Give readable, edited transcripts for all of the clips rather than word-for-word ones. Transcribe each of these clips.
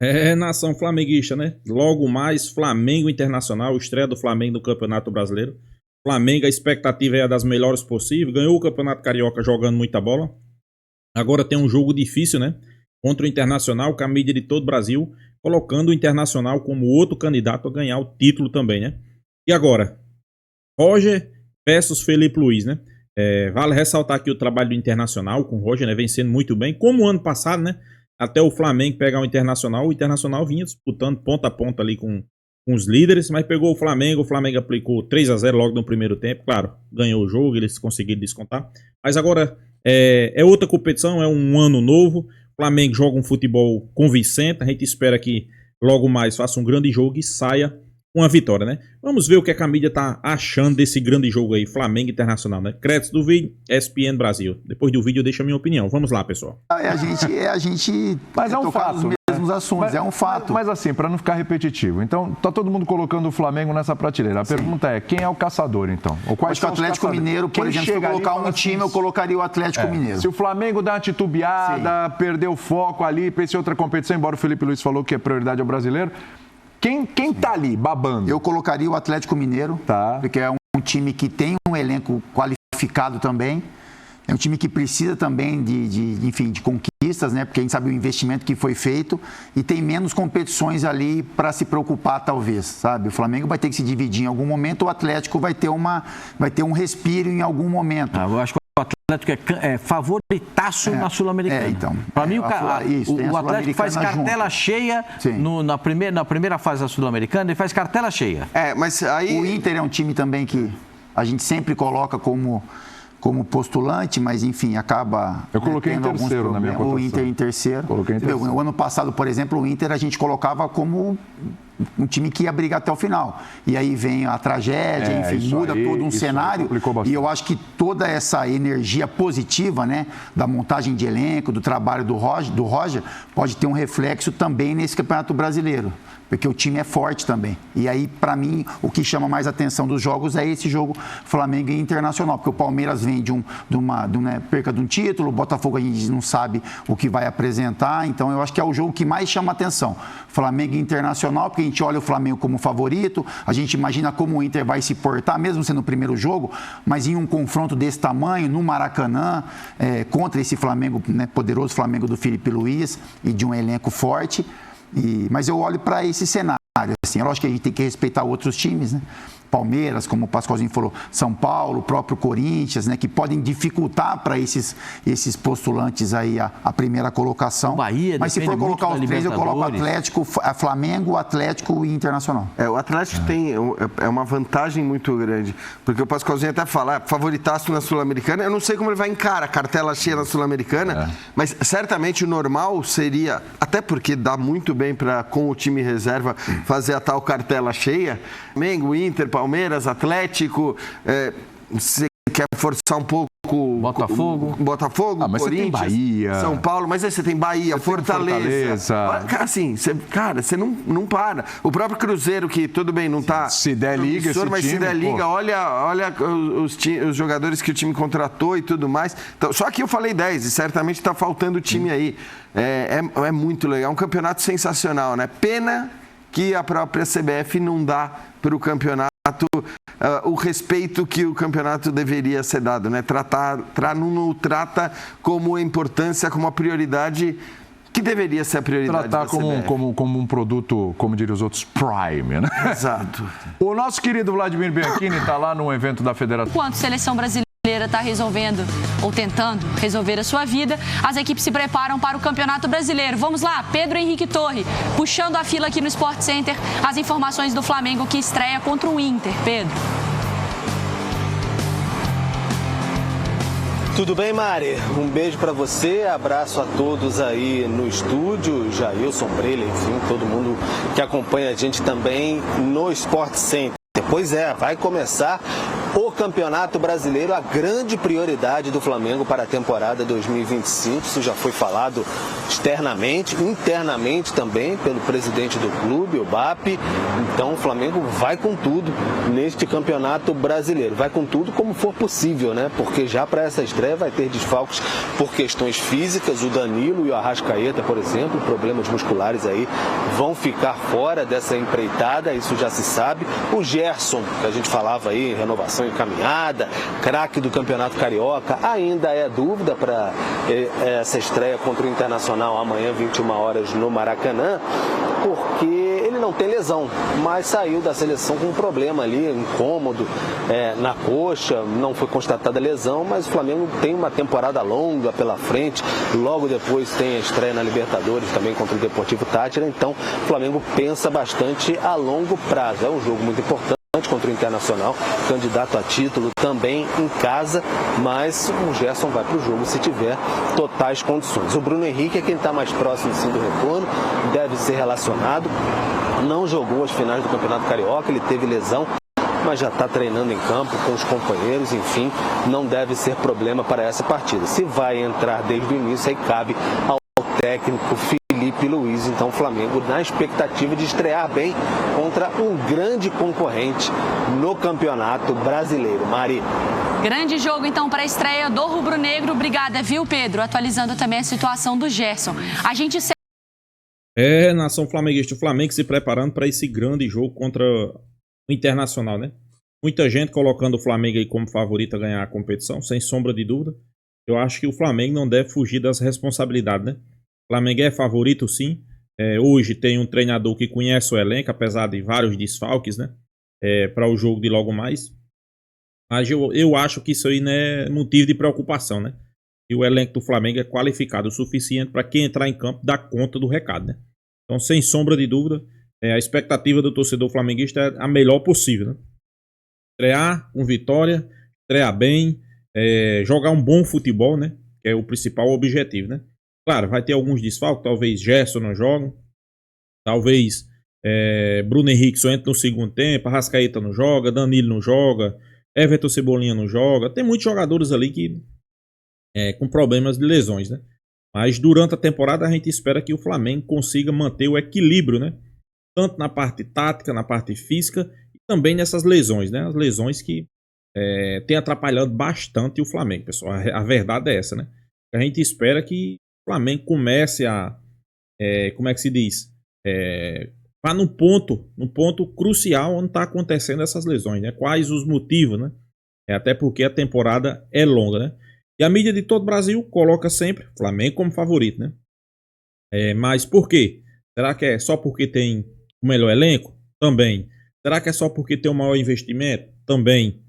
É, nação flamenguista, né? Logo mais, Flamengo Internacional, estreia do Flamengo no Campeonato Brasileiro. Flamengo, a expectativa é a das melhores possível. Ganhou o Campeonato Carioca jogando muita bola. Agora tem um jogo difícil, né? Contra o Internacional, com a mídia de todo o Brasil, colocando o Internacional como outro candidato a ganhar o título também, né? E agora? Roger versus Felipe Luiz, né? Vale ressaltar aqui o trabalho do Internacional com o Roger, né? Vencendo muito bem, como o ano passado, né? Até o Flamengo pegar o Internacional vinha disputando ponta a ponta ali com os líderes, mas pegou o Flamengo aplicou 3-0 logo no primeiro tempo, claro, ganhou o jogo, eles conseguiram descontar, mas agora é outra competição, é um ano novo, o Flamengo joga um futebol convincente, a gente espera que logo mais faça um grande jogo e saia com a vitória, né? Vamos ver o que a mídia tá achando desse grande jogo aí, Flamengo Internacional, né? Créditos do vídeo, ESPN Brasil. Depois do vídeo eu deixo a minha opinião. Vamos lá, pessoal. A gente mas é um fato, os mesmos assuntos, é um fato. Mas assim, para não ficar repetitivo, então tá todo mundo colocando o Flamengo nessa prateleira. A pergunta é, quem é o caçador, então? Ou quais Acho que o Atlético Mineiro, por exemplo, se eu colocar um time, eu colocaria o Atlético Mineiro. Se o Flamengo dá uma titubeada, perdeu o foco ali, pensa em outra competição, embora o Felipe Luiz falou que a prioridade é o brasileiro, quem tá ali babando? Eu colocaria o Atlético Mineiro, porque é um time que tem um elenco qualificado também. É um time que precisa também de conquistas, né? Porque a gente sabe o investimento que foi feito e tem menos competições ali para se preocupar, talvez, sabe? O Flamengo vai ter que se dividir em algum momento, o Atlético vai ter um respiro em algum momento. Eu acho que o Atlético é favoritaço na Sul-Americana. Então. Para mim, o Atlético faz cartela cheia na primeira fase da Sul-Americana, ele faz cartela cheia. Mas aí... O Inter é um time também que a gente sempre coloca como postulante, mas enfim, acaba... Eu coloquei em terceiro na minha cotação. O Inter em terceiro. O ano passado, por exemplo, o Inter a gente colocava como um time que ia brigar até o final. E aí vem a tragédia, enfim, muda todo um cenário. E eu acho que toda essa energia positiva, né, da montagem de elenco, do trabalho do Roger, pode ter um reflexo também nesse Campeonato Brasileiro. Porque o time é forte também. E aí, para mim, o que chama mais atenção dos jogos é esse jogo Flamengo e Internacional. Porque o Palmeiras vem de uma perca de um título, o Botafogo a gente não sabe o que vai apresentar. Então, eu acho que é o jogo que mais chama atenção. Flamengo e Internacional, porque a gente olha o Flamengo como favorito, a gente imagina como o Inter vai se portar, mesmo sendo o primeiro jogo, mas em um confronto desse tamanho, no Maracanã, contra esse Flamengo, né, poderoso Flamengo do Felipe Luiz e de um elenco forte. Mas eu olho para esse cenário, assim, é lógico que a gente tem que respeitar outros times, né? Palmeiras, como o Pascoalzinho falou, São Paulo, o próprio Corinthians, né, que podem dificultar para esses postulantes aí a primeira colocação. Bahia, mas se for colocar os três, eu coloco Atlético, Flamengo, Atlético e Internacional. O Atlético tem uma vantagem muito grande, porque o Pascoalzinho até fala, favoritaço na Sul-Americana, eu não sei como ele vai encarar a cartela cheia na Sul-Americana, mas certamente o normal seria, até porque dá muito bem para, com o time reserva, fazer a tal cartela cheia, Flamengo, Inter, Palmeiras, Atlético, você quer forçar um pouco Botafogo, mas Corinthians, você tem Bahia, São Paulo, mas aí você tem Bahia, Fortaleza. Assim, você não para. O próprio Cruzeiro, que tudo bem, não está... Se der liga esse mas time, se der liga, olha os jogadores que o time contratou e tudo mais. Então, só que eu falei 10 e certamente está faltando time aí. É muito legal, é um campeonato sensacional, né? Pena que a própria CBF não dá para o campeonato o respeito que o campeonato deveria ser dado, né? Não trata como a importância, como a prioridade que deveria ser a prioridade. Tratar como um produto, como diriam os outros, Prime, né? Exato. O nosso querido Vladimir Bianchini está lá num evento da Federação. Enquanto a seleção brasileira está resolvendo ou tentando resolver a sua vida, as equipes se preparam para o Campeonato Brasileiro. Vamos lá, Pedro Henrique Torre, puxando a fila aqui no Sport Center, as informações do Flamengo que estreia contra o Inter. Pedro. Tudo bem, Mari? Um beijo para você, abraço a todos aí no estúdio, Jailson, Breila, enfim, todo mundo que acompanha a gente também no Sport Center. Pois é, vai começar o Campeonato Brasileiro, a grande prioridade do Flamengo para a temporada 2025. Isso já foi falado externamente, internamente também pelo presidente do clube, o BAP. Então o Flamengo vai com tudo neste Campeonato Brasileiro. Vai com tudo como for possível, né? Porque já para essa estreia vai ter desfalques por questões físicas. O Danilo e o Arrascaeta, por exemplo, problemas musculares aí, vão ficar fora dessa empreitada, isso já se sabe. O Gerson, que a gente falava aí, renovação encaminhada, craque do Campeonato Carioca, ainda é dúvida para essa estreia contra o Internacional amanhã, 21 horas no Maracanã, porque ele não tem lesão, mas saiu da seleção com um problema ali, incômodo na coxa, não foi constatada lesão, mas o Flamengo tem uma temporada longa pela frente, logo depois tem a estreia na Libertadores também contra o Deportivo Táchira, então o Flamengo pensa bastante a longo prazo. É um jogo muito importante contra o Internacional, candidato a título também em casa, mas o Gerson vai para o jogo se tiver totais condições. O Bruno Henrique é quem está mais próximo sim do retorno, deve ser relacionado, não jogou as finais do Campeonato Carioca, ele teve lesão, mas já está treinando em campo com os companheiros, enfim, não deve ser problema para essa partida. Se vai entrar desde o início, aí cabe ao técnico Felipe Luiz. Então o Flamengo na expectativa de estrear bem contra um grande concorrente no Campeonato Brasileiro. Mari. Grande jogo então para a estreia do rubro-negro. Obrigada, viu, Pedro? Atualizando também a situação do Gerson. A gente nação flamenguista, o Flamengo se preparando para esse grande jogo contra o Internacional, né? Muita gente colocando o Flamengo aí como favorito a ganhar a competição, sem sombra de dúvida. Eu acho que o Flamengo não deve fugir das responsabilidades, né? O Flamengo é favorito, sim. Hoje tem um treinador que conhece o elenco, apesar de vários desfalques, né? Para o jogo de logo mais. Mas eu acho que isso aí não é motivo de preocupação, né? E o elenco do Flamengo é qualificado o suficiente para quem entrar em campo dar conta do recado, né? Então, sem sombra de dúvida, a expectativa do torcedor flamenguista é a melhor possível, né? Estrear com vitória, estrear bem, jogar um bom futebol, né? Que é o principal objetivo, né? Claro, vai ter alguns desfalques, talvez Gerson não jogue, talvez Bruno Henrique só entra no segundo tempo, Arrascaeta não joga, Danilo não joga, Everton Cebolinha não joga. Tem muitos jogadores ali que com problemas de lesões, né? Mas durante a temporada a gente espera que o Flamengo consiga manter o equilíbrio, né? Tanto na parte tática, na parte física e também nessas lesões, né? As lesões que têm atrapalhado bastante o Flamengo, pessoal. A verdade é essa, né? A gente espera que o Flamengo comece a, como é que se diz? Vá no ponto crucial onde está acontecendo essas lesões, né? Quais os motivos, né? Até porque a temporada é longa, né? E a mídia de todo o Brasil coloca sempre o Flamengo como favorito, né? Mas por quê? Será que é só porque tem o melhor elenco? Também. Será que é só porque tem o maior investimento? Também.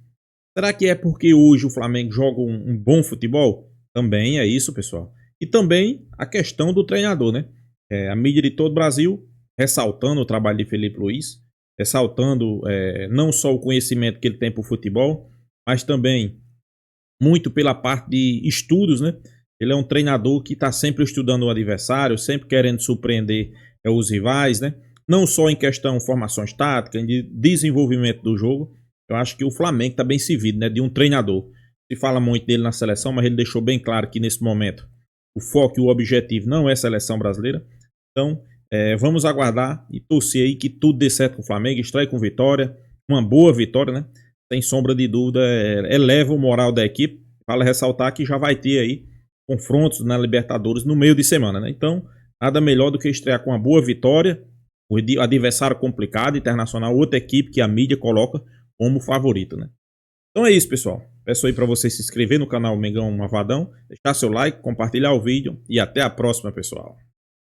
Será que é porque hoje o Flamengo joga um bom futebol? Também é isso, pessoal. E também a questão do treinador, né? A mídia de todo o Brasil ressaltando o trabalho de Felipe Luiz, ressaltando não só o conhecimento que ele tem por futebol, mas também muito pela parte de estudos, né? Ele é um treinador que está sempre estudando o adversário, sempre querendo surpreender os rivais, né? Não só em questão de formações táticas, de desenvolvimento do jogo. Eu acho que o Flamengo está bem servido, né? De um treinador. Se fala muito dele na seleção, mas ele deixou bem claro que nesse momento o foco e o objetivo não é a seleção brasileira. Então, vamos aguardar e torcer aí que tudo dê certo com o Flamengo, estreie com vitória, uma boa vitória, né? Sem sombra de dúvida, eleva o moral da equipe. Vale ressaltar que já vai ter aí confrontos na Libertadores no meio de semana, né? Então, nada melhor do que estrear com uma boa vitória, o adversário complicado, Internacional, outra equipe que a mídia coloca como favorito, né? Então é isso, pessoal. Peço aí para você se inscrever no canal Mengão Mavadão, deixar seu like, compartilhar o vídeo e até a próxima, pessoal.